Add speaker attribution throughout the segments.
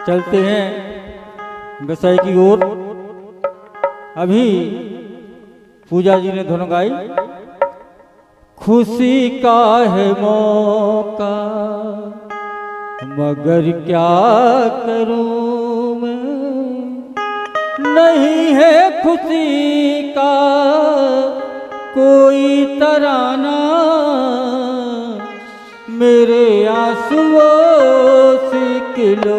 Speaker 1: चलते हैं विषय की ओर। अभी पूजा जी ने धुन गाई, खुशी का है मौका मगर क्या करूं मैं, नहीं है खुशी का कोई तराना, मेरे आंसुओं से किलो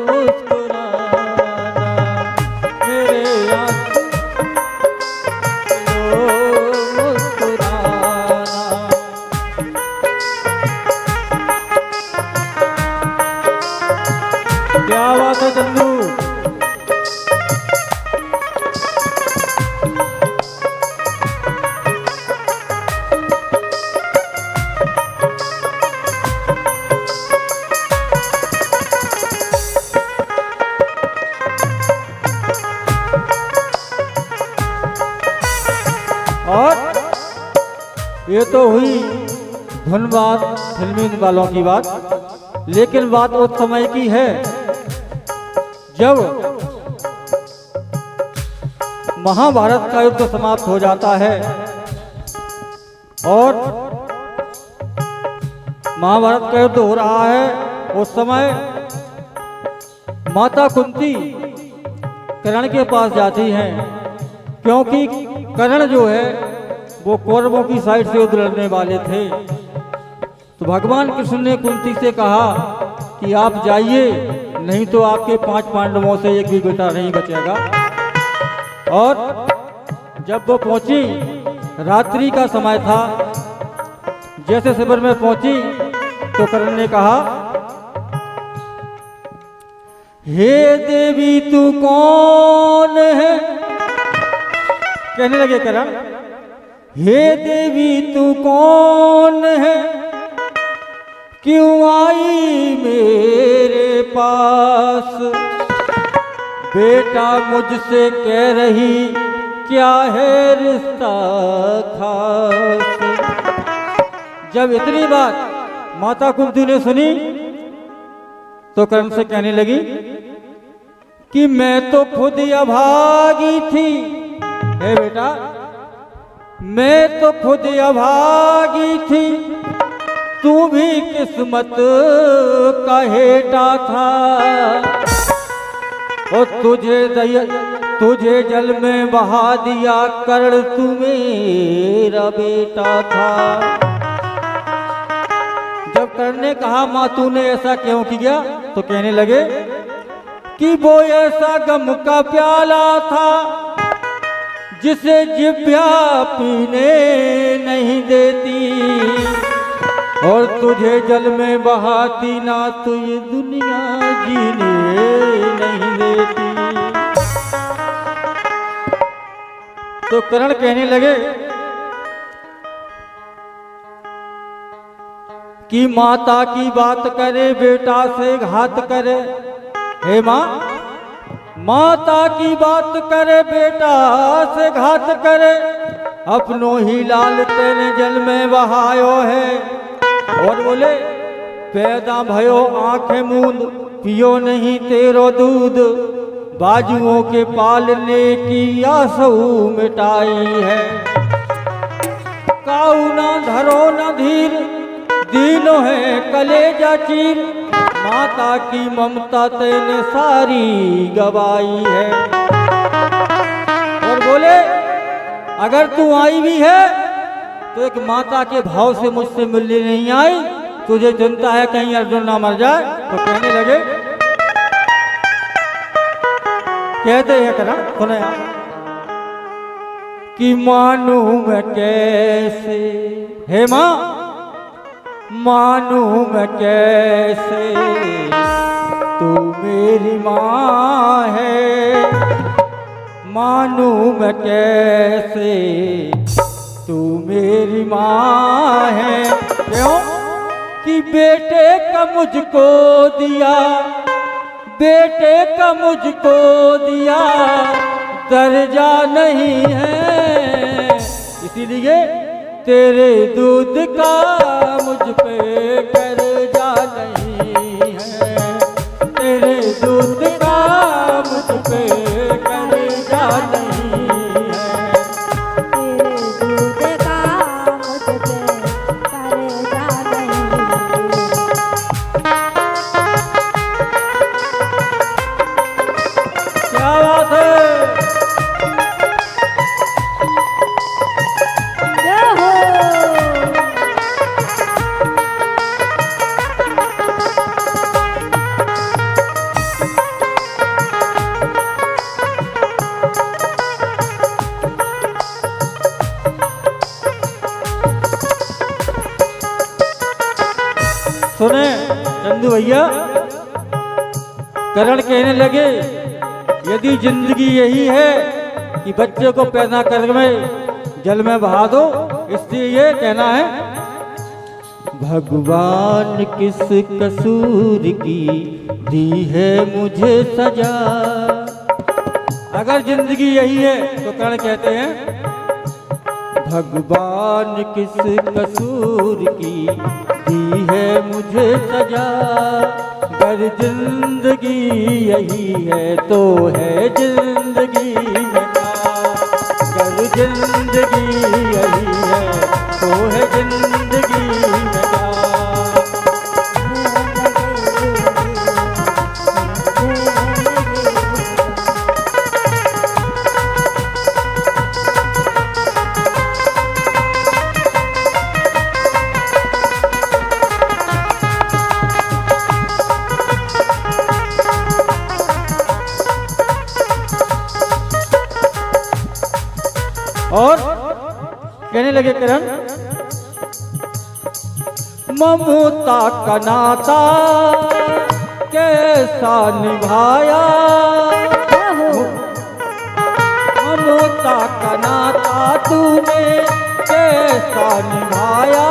Speaker 1: मुस्कुराना, मेरे आंसुओं मुस्कुराना। क्या बात है चंदू। और ये तो हुई धुन बात, फिल्मी वालों की बात, लेकिन बात उस समय की है जब महाभारत का युद्ध समाप्त हो जाता है और महाभारत का युद्ध हो रहा है। उस समय माता कुंती कर्ण के पास जाती हैं, क्योंकि कर्ण जो है वो कौरवों की साइड से युद्ध लड़ने वाले थे। तो भगवान कृष्ण ने कुंती से कहा कि आप जाइए, नहीं तो आपके 5 पांडवों से एक भी बेटा नहीं बचेगा। और जब वो पहुंची, रात्रि का समय था, जैसे शिविर में पहुंची तो कर्ण ने कहा, हे देवी तू कौन है। कहने लगे करण, हे देवी तू कौन है, क्यों आई मेरे पास, बेटा मुझसे कह रही क्या है रिश्ता खास। जब इतनी बात माता कुंती ने सुनी तो कर्ण से कहने लगी कि मैं तो खुद अभागी थी, हे बेटा मैं तो खुद अभागी थी, तू भी किस्मत का हेटा था, और तुझे जल में बहा दिया कर्ण, तू मेरा बेटा था। जब कर्ण ने कहा माँ तूने ऐसा क्यों किया, तो कहने लगे कि वो ऐसा गम का प्याला था जिसे जिभ्या पीने नहीं देती, और तुझे जल में बहाती ना तो ये दुनिया जीने नहीं देती। तो कर्ण कहने लगे कि माता की बात करे बेटा से घात करे। हे माँ, माता की बात करे बेटा से घात करे, अपनों ही लाल तेने जल में बहायो है। और बोले पैदा भयो आंखें मूंद, पियो नहीं तेरो दूध, बाजुओं के पालने की आसऊ मिटाई है। काऊ ना धरो न धीर, दीनो है कलेजा चीर, माता की ममता तेने सारी गवाई है। और बोले अगर तू आई भी है तो एक माता के भाव से मुझसे मिलने नहीं आई, तुझे चिंता है कहीं अर्जुन ना मर जाए। तो कहने लगे, कहते हैं करा सुने कि मानू मैं कैसे, हे माँ मानू मैं कैसे, तू मेरी माँ है, मानू मैं कैसे, तू मेरी माँ है। क्यों कि बेटे का मुझको दिया, बेटे का मुझको दिया दर्जा नहीं है, इसीलिए तेरे दूध का मुझ पे कर्जा नहीं है, तेरे करण कहने लगे यदि जिंदगी यही है कि बच्चे को पैदा कर में जल में बहा दो, इसलिए ये कहना है भगवान किस कसूर की दी है मुझे सजा। अगर जिंदगी यही है तो कर्ण कहते हैं भगवान किस कसूर की दी है मुझे सजा। अगर जिंदगी यही है तो है जिंदगी में क्या। अगर जिंदगी यही है तो है जिंदगी में क्या। और कहने लगे करण ममता का नाता कैसा निभाया। ममता का नाता तूने कैसा निभाया।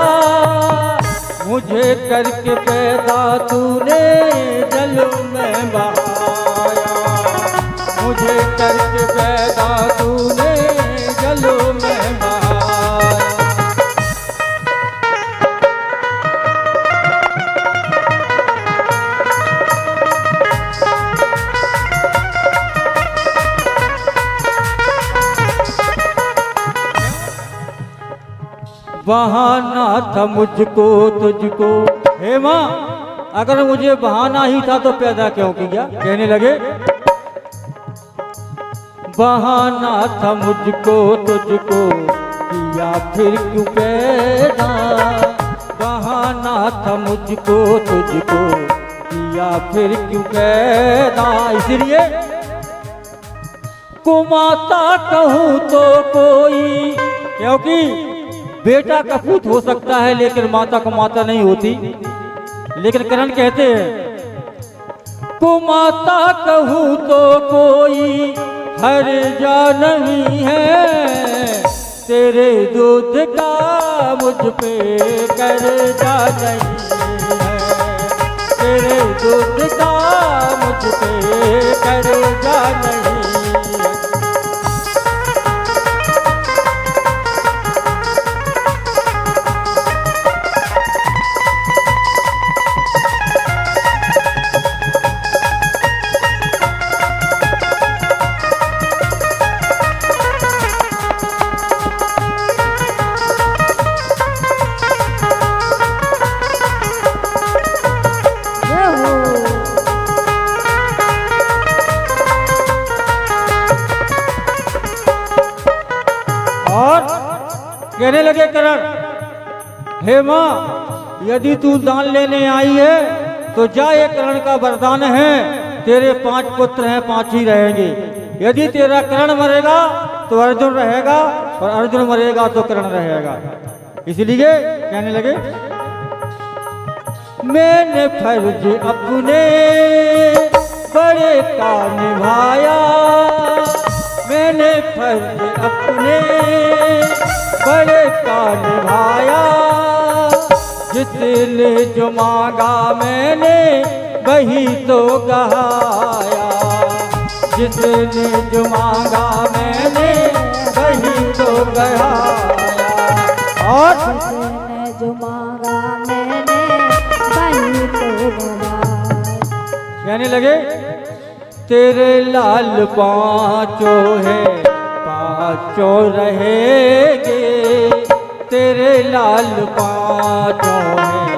Speaker 1: मुझे करके पैदा तूने जल में बहाया। मुझे करके पैदा तूने जलों में बहाया। बहाना था मुझको तुझको। हे माँ, अगर मुझे बहाना ही था तो पैदा क्यों किया। कहने लगे बहाना था मुझको तुझको किया फिर क्यों पैदा। बहाना था मुझको तुझको किया फिर क्यों पैदा। इसलिए कुमाता कहूँ तो कोई, क्योंकि बेटा का पूत हो सकता है लेकिन माता को माता नहीं होती। लेकिन करण कहते हैं कुमाता कहूँ तो कोई हर जा नहीं है। तेरे दूध का मुझ पे कर्जा नहीं है। तेरे दूध का मुझ पे कर्जा नहीं है। कहने लगे करण हे माँ, यदि तू दान लेने आई है तो जा, ये करण का वरदान है। तेरे 5 पुत्र हैं, 5 ही रहेंगे। यदि तेरा करण मरेगा तो अर्जुन रहेगा, और अर्जुन मरेगा तो करण रहेगा। इसलिए कहने लगे मैंने फर्ज अपने बड़े का निभाया। मैंने फर्ज अपने बड़े का निभाया। जिसने जो मांगा मैंने वही तो गहाया। जिसने जो मांगा मैंने वही तो गहाया। और
Speaker 2: जिसने जो मांगा मैंने वही तो गहाया।
Speaker 1: कहने लगे तेरे लाल पाँचों है, पाँचों रहेंगे। तेरे लाल पाँचों है,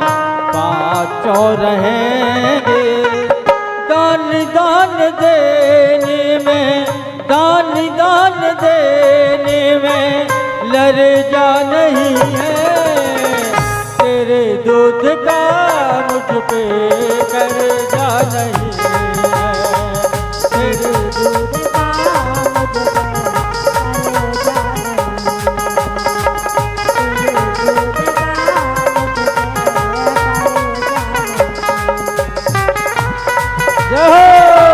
Speaker 1: पाँचों रहेंगे। दान दान देने में, दान दान देने में लर्जा नहीं है। तेरे दूध का मुझ पे कर्जा नहीं है। तेरे दूध का मुझ पे कर्जा नहीं।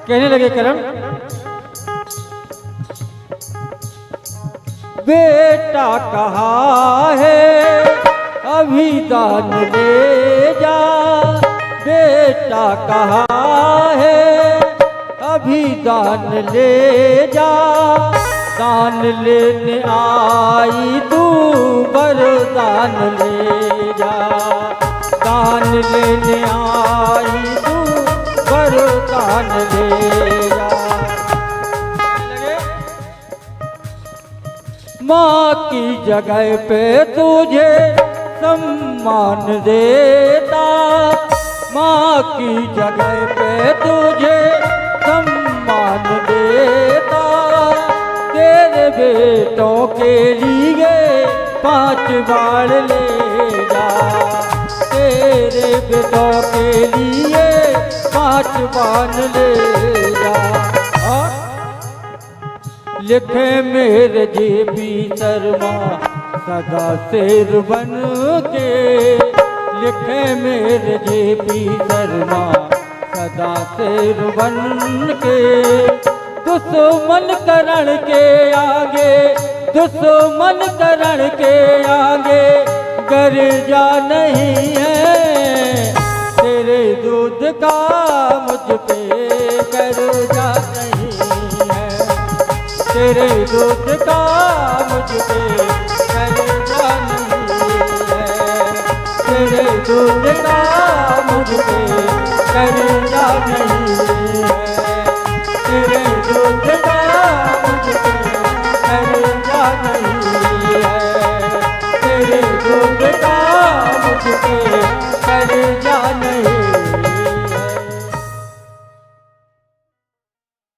Speaker 1: कहने लगे करण, बेटा कहा है अभी दान ले जा, बेटा कहा है अभी दान ले जा, दान लेने आई तू वरदान ले जा, दान लेने आई तू वरदान ले जा। माँ की जगह पे तुझे सम्मान देता, माँ की जगह पे तुझे सम्मान देता, तेरे बेटों के लिए 5 बाण ले जा, तेरे बेटों के लिए 5 बाण ले जा। लिखे मेरे जेबी शर्मा सदा शेर बन के, लिखे मेरे जेबी शर्मा सदा शेर बन के, दुश्मन करण के आगे, दुश्मन करण के आगे गर्जा नहीं है, तेरे दूध का मुझ पे गर्जा नहीं है, तेरे दूध का मुझ पे कर्जा नहीं है, तेरे दूध का मुझ पे कर्जा नहीं है, तेरे दूध का मुझ पे कर्जा नहीं है, तेरे दूध का मुझ पे